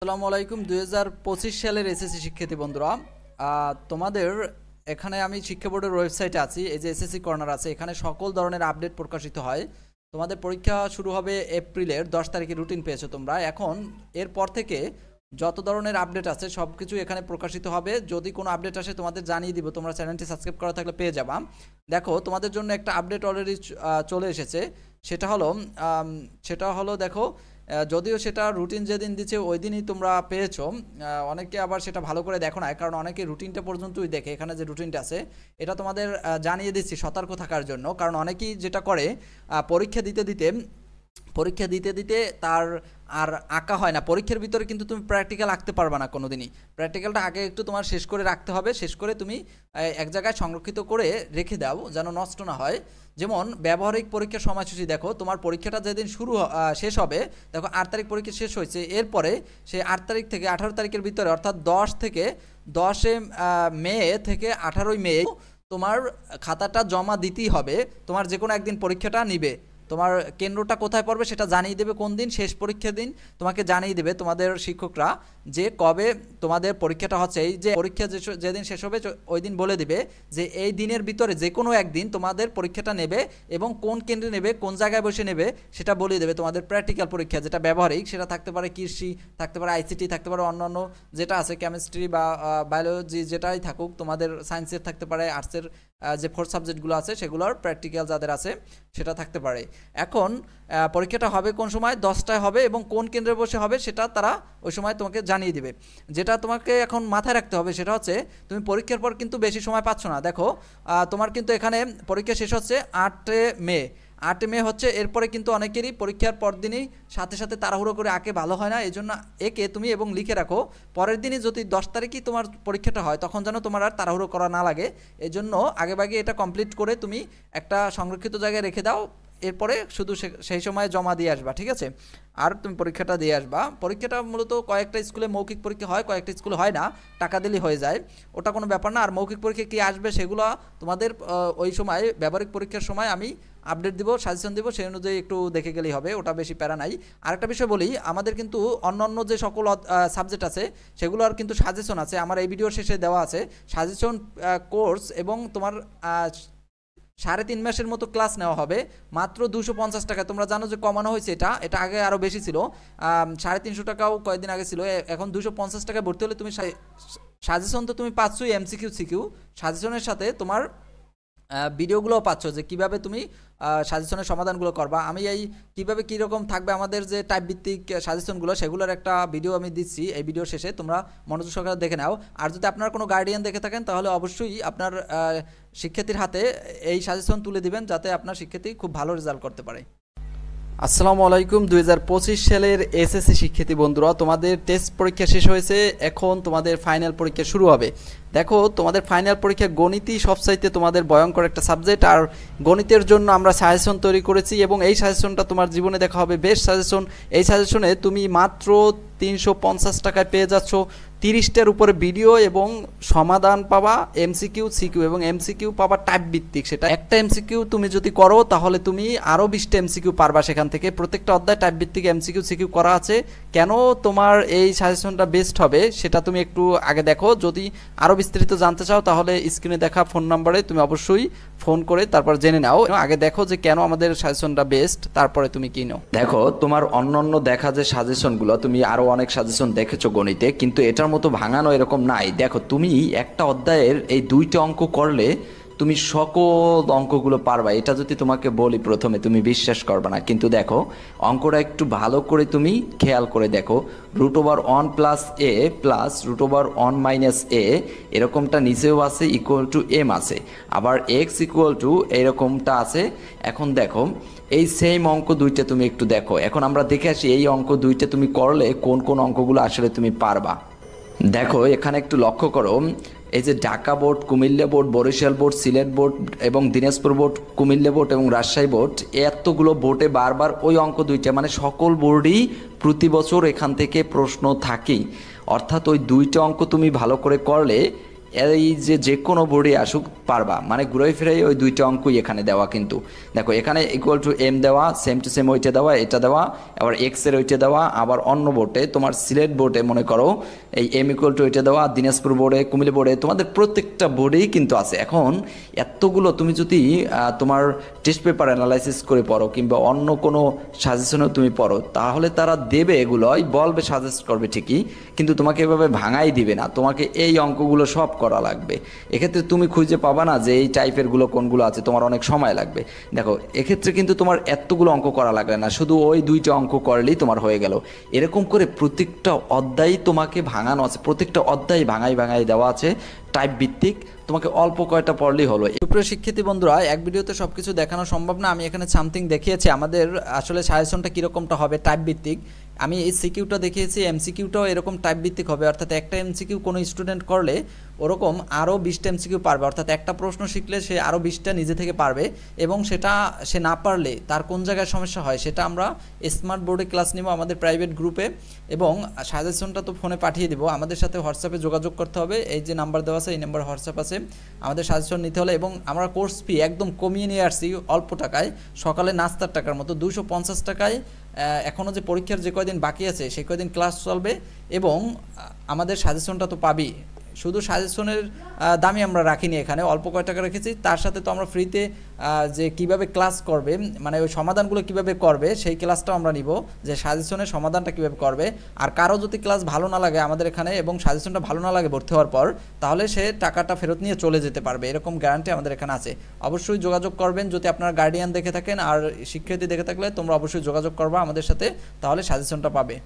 আসসালামু আলাইকুম 2025 সালের এসএসসি শিক্ষার্থী বন্ধুরা, তোমাদের এখানে আমি শিক্ষা বোর্ডের ওয়েবসাইটে আছি। এই যে এসএসসি কর্নার আছে, এখানে সকল ধরনের আপডেট প্রকাশিত হয়। তোমাদের পরীক্ষা শুরু হবে এপ্রিলের 10 তারিখে, রুটিন পেয়েছো তোমরা। এখন এরপর থেকে যত ধরনের আপডেট আছে সব কিছু এখানে প্রকাশিত হবে। যদি কোনো আপডেট আসে তোমাদের জানিয়ে দিব, তোমরা চ্যানেলটি সাবস্ক্রাইব করা থাকলে পেয়ে যাবা। দেখো, তোমাদের জন্য একটা আপডেট অলরেডি চলে এসেছে। সেটা হলো দেখো, যদিও সেটা রুটিন যেদিন দিচ্ছে ওই দিনই তোমরা পেয়েছো। অনেকে আবার সেটা ভালো করে দেখো না, কারণ অনেকে রুটিনটা পর্যন্তই দেখে। এখানে যে রুটিনটা আছে এটা তোমাদের জানিয়ে দিচ্ছি সতর্ক থাকার জন্য, কারণ অনেকেই যেটা করে পরীক্ষা দিতে দিতে তার আর আঁকা হয় না। পরীক্ষার ভিতরে কিন্তু তুমি প্র্যাকটিক্যাল আঁকতে পারবে না কোনো দিনই। প্র্যাকটিক্যালটা আগে একটু তোমার শেষ করে রাখতে হবে, শেষ করে তুমি এক জায়গায় সংরক্ষিত করে রেখে দাও যেন নষ্ট না হয়। যেমন ব্যবহারিক পরীক্ষার সময়সূচি দেখো, তোমার পরীক্ষাটা যেদিন শেষ হবে, দেখো 8 তারিখ পরীক্ষা শেষ হয়েছে, এরপরে সেই 8 তারিখ থেকে 18 তারিখের ভিতরে, অর্থাৎ 10 মে থেকে 18 মে তোমার খাতাটা জমা দিতেই হবে। তোমার যে কোনো একদিন পরীক্ষাটা নিবে, তোমার কেন্দ্রটা কোথায় পড়বে সেটা জানিয়ে দেবে। কোন দিন শেষ পরীক্ষার দিন তোমাকে জানিয়ে দেবে তোমাদের শিক্ষকরা যে কবে তোমাদের পরীক্ষাটা হচ্ছে। এই যে পরীক্ষা যেদিন শেষ হবে ওই দিন বলে দিবে যে এই দিনের ভিতরে যে কোনো একদিন তোমাদের পরীক্ষাটা নেবে, এবং কোন কেন্দ্রে নেবে, কোন জায়গায় বসে নেবে সেটা বলে দেবে। তোমাদের প্র্যাকটিক্যাল পরীক্ষা যেটা ব্যবহারিক, সেটা থাকতে পারে কৃষি, থাকতে পারে আইসিটি, থাকতে পারে অন্যান্য যেটা আছে কেমিস্ট্রি বা বায়োলজি, যেটাই থাকুক, তোমাদের সায়েন্সের থাকতে পারে, আর্টসের যে 4 সাবজেক্টগুলো আছে সেগুলোর প্র্যাকটিক্যাল যাদের আছে সেটা থাকতে পারে। এখন পরীক্ষাটা হবে কোন সময়, 10টায় হবে, এবং কোন কেন্দ্রে বসে হবে সেটা তারা ওই সময় তোমাকে জানিয়ে দিবে। যেটা তোমাকে এখন মাথায় রাখতে হবে সেটা হচ্ছে, তুমি পরীক্ষার পর কিন্তু বেশি সময় পাচ্ছ না। দেখো, তোমার কিন্তু এখানে পরীক্ষা শেষ হচ্ছে 8 মে হচ্ছে। এরপরে কিন্তু অনেকেরই পরীক্ষার পর দিনই সাথে সাথে তাড়াহুড়ো করে আঁকে ভালো হয় না। এই জন্য একে তুমি এবং লিখে রাখো, পরের দিনই যদি 10 তারিখই তোমার পরীক্ষাটা হয় তখন যেন তোমার আর তাড়াহুড়ো করা না লাগে। এই জন্য আগেভাগে এটা কমপ্লিট করে তুমি একটা সংরক্ষিত জায়গায় রেখে দাও। এরপরে শুধু সেই সময় জমা দিয়ে আসবা, ঠিক আছে? আর তুমি পরীক্ষাটা দিয়ে আসবা। পরীক্ষাটা মূলত কয়েকটা স্কুলে মৌখিক পরীক্ষা হয়, কয়েকটা স্কুলে হয় না, টাকা দিলেই হয়ে যায়, ওটা কোনো ব্যাপার না। আর মৌখিক পরীক্ষা কী আসবে সেগুলো তোমাদের ওই সময় ব্যবহারিক পরীক্ষার সময় আমি আপডেট দিব, সাজেশন দিব, সেই অনুযায়ী একটু দেখে গেলেই হবে, ওটা বেশি প্যারা নাই। আরেকটা বিষয় বলি, আমাদের কিন্তু অন্যান্য যে সকল সাবজেক্ট আছে সেগুলোর কিন্তু সাজেশন আছে, আমার এই ভিডিওর শেষে দেওয়া আছে সাজেশন কোর্স, এবং তোমার 3.5 মাসের মতো ক্লাস নেওয়া হবে মাত্র 250 টাকা। তোমরা জানো যে কমানো হয়েছে, এটা আগে আরও বেশি ছিল, 350 টাকাও কয়েকদিন আগে ছিল, এখন 250 টাকায় ভর্তি হলে তুমি সাজেশন তো তুমি পাচ্ছই, এমসিকিউ সিকিউ সাজেশনের সাথে তোমার ভিডিওগুলোও পাচ্ছ যে কীভাবে তুমি সাজেশনের সমাধানগুলো করবা। আমি এই কীভাবে কীরকম থাকবে আমাদের যে টাইপ ভিত্তিক সাজেশনগুলো, সেগুলোর একটা ভিডিও আমি দিচ্ছি এই ভিডিও শেষে, তোমরা মনোযোগ সহকারে দেখে নাও। আর যদি আপনার কোনো গার্ডিয়ান দেখে থাকেন তাহলে অবশ্যই আপনার শিক্ষার্থীর হাতে এই সাজেশন তুলে দিবেন, যাতে আপনার শিক্ষার্থী খুব ভালো রেজাল্ট করতে পারে। আসসালামু আলাইকুম 2025 সালের এসএসসি শিক্ষার্থী বন্ধুরা, তোমাদের টেস্ট পরীক্ষা শেষ হয়েছে, এখন তোমাদের ফাইনাল পরীক্ষা শুরু হবে। দেখো, তোমাদের ফাইনাল পরীক্ষা গণিতই সবচাইতে তোমাদের ভয়ঙ্কর একটা সাবজেক্ট, আর গণিতের জন্য আমরা সাজেশন তৈরি করেছি, এবং এই সাজেশনটা তোমার জীবনে দেখা হবে বেস্ট সাজেশন। এই সাজেশনে তুমি মাত্র 350 টাকায় পেয়ে যাচ্ছ 30টার উপরে ভিডিও, এবং সমাধান পাবা এমসিকিউ সিকিউ, এবং এমসিকিউ পাবা টাইপ ভিত্তিক। সেটা একটা এমসিকিউ তুমি যদি করো তাহলে তুমি আরও 20টা এমসিকিউ পারবা সেখান থেকে। প্রত্যেকটা অধ্যায় টাইপ ভিত্তিক এমসিকিউ সিকিউ করা আছে। কেন তোমার এই সাজেশনটা বেস্ট হবে সেটা তুমি একটু আগে দেখো। যদি আরও বিস্তারিত জানতে চাও তাহলে স্ক্রিনে দেখা ফোন নাম্বারে তুমি অবশ্যই ফোন করে তারপর জেনে নাও। আগে দেখো যে কেন আমাদের সাজেশনটা বেস্ট, তারপরে তুমি কিনো। দেখো, তোমার অন্যান্য দেখা যে সাজেশনগুলো, তুমি আরও অনেক সাজেশন দেখেছো গণিতে, কিন্তু এটার মতো ভাঙানো এরকম নাই। দেখো, তুমি একটা অধ্যায়ের এই 2টা অঙ্ক করলে তুমি সকল অঙ্কগুলো পারবা। এটা যদি তোমাকে বলি প্রথমে তুমি বিশ্বাস করবে না, কিন্তু দেখো অঙ্কটা একটু ভালো করে তুমি খেয়াল করে দেখো। √1 + a প্লাস √1 - a এরকমটা নিচেও আছে, ইকুয়াল টু m আছে, আবার x ইকুয়াল টু এরকমটা আছে। এখন দেখো, এই সেম অঙ্ক 2টা তুমি একটু দেখো। এখন আমরা দেখে আসি এই অঙ্ক 2টা তুমি করলে কোন কোন অঙ্কগুলো আসলে তুমি পারবা। দেখো, এখানে একটু লক্ষ্য করো, এই যে Dhaka board, Comilla board, Barisal board, Sylhet board এবং দিনাজপুর বোর্ড, কুমিল্লা বোর্ড এবং রাজশাহী বোর্ড, এতগুলো বোর্ডে বারবার ওই অঙ্ক 2টা, মানে সকল বোর্ডই প্রতি বছর এখান থেকে প্রশ্ন থাকেই। অর্থাৎ ওই 2টা অঙ্ক তুমি ভালো করে করলে এই যে যে কোনো বোর্ডে আসুক পারবা, মানে ঘুরে ফিরে ওই দুইটা অঙ্কই এখানে দেওয়া। কিন্তু দেখো এখানে ইকুয়াল টু এম দেওয়া, সেম টু সেম ওইটা দেওয়া, এটা দেওয়া, আবার এক্সের ওইটা দেওয়া, আবার অন্য বোর্ডে তোমার সিলেট বোর্ডে মনে করো এই এম ইকুয়াল টু ওইটা দেওয়া, দিনাজপুর বোর্ডে, কুমিল্লা বোর্ডে, তোমাদের প্রত্যেকটা বোর্ডেই কিন্তু আছে। এখন এতগুলো তুমি যদি তোমার টেস্ট পেপার অ্যানালাইসিস করে পড়ো কিংবা অন্য কোনো সাজেশনেও তুমি পড়ো, তাহলে তারা দেবে এগুলোই বলবে, সাজেস্ট করবে ঠিকই, কিন্তু তোমাকে এভাবে ভাঙাই দিবে না, তোমাকে এই অঙ্কগুলো সব করা লাগবে। এক্ষেত্রে তুমি খুঁজে পাবা না যে এই টাইপেরগুলো কোনগুলো আছে, তোমার অনেক সময় লাগবে। দেখো এক্ষেত্রে কিন্তু তোমার এতগুলো অঙ্ক করা লাগবে না, শুধু ওই দুইটা অঙ্ক করলেই তোমার হয়ে গেল। এরকম করে প্রত্যেকটা অধ্যায় তোমাকে ভাঙানো আছে, প্রত্যেকটা অধ্যায় ভাঙাই ভাঙাই দেওয়া আছে টাইপ ভিত্তিক, তোমাকে অল্প কয়টা পড়লেই হলো। সুপ্রিয় শিক্ষার্থী বন্ধুরা, এক ভিডিওতে সবকিছু দেখানো সম্ভব না। আমি এখানে সামথিং দেখিয়েছি আমাদের আসলে সাজেশনটা কীরকমটা হবে টাইপ ভিত্তিক। আমি এই সিকিউটা দেখিয়েছি, এমসিকিউটাও এরকম টাইপ ভিত্তিক হবে, অর্থাৎ একটা এমসিকিউ কোনো স্টুডেন্ট করলে ওরকম আরও 20টা এমসিকিউ পারবে, অর্থাৎ একটা প্রশ্ন শিখলে সে আরও 20টা নিজে থেকে পারবে, এবং সেটা সে না পারলে তার কোন জায়গায় সমস্যা হয় সেটা আমরা স্মার্ট বোর্ডে ক্লাস নিব আমাদের প্রাইভেট গ্রুপে, এবং সাজেশনটা তো ফোনে পাঠিয়ে দেবো। আমাদের সাথে হোয়াটসঅ্যাপে যোগাযোগ করতে হবে, এই যে নাম্বার দেওয়া আছে এই নাম্বার হোয়াটসঅ্যাপ আছে, আমাদের সাজেশন নিতে হলে। এবং আমরা কোর্স ফি একদম কমিয়ে নিয়ে আসছি অল্প টাকায়, সকালে নাস্তার টাকার মতো 250 টাকায়। এখনও যে পরীক্ষার যে কয়দিন বাকি আছে সেই কয়দিন ক্লাস চলবে, এবং আমাদের সাজেশনটা তো পাবি। শুধু সাজেশনের দামই আমরা রাখিনি, এখানে অল্প কয় টাকা রেখেছি, তার সাথে তো আমরা ফ্রিতে যে কিভাবে ক্লাস করবে, মানে ওই সমাধানগুলো কিভাবে করবে সেই ক্লাসটাও আমরা নিব, যে সাজেশনের সমাধানটা কিভাবে করবে। আর কারো যদি ক্লাস ভালো না লাগে আমাদের এখানে এবং সাজেশনটা ভালো না লাগে ভর্তি হওয়ার পর, তাহলে সে টাকাটা ফেরত নিয়ে চলে যেতে পারবে, এরকম গ্যারান্টি আমাদের এখানে আছে। অবশ্যই যোগাযোগ করবেন, যদি আপনার গার্ডিয়ান দেখে থাকেন আর শিক্ষার্থী দেখে থাকলে তোমরা অবশ্যই যোগাযোগ করবা আমাদের সাথে, তাহলে সাজেশনটা পাবে।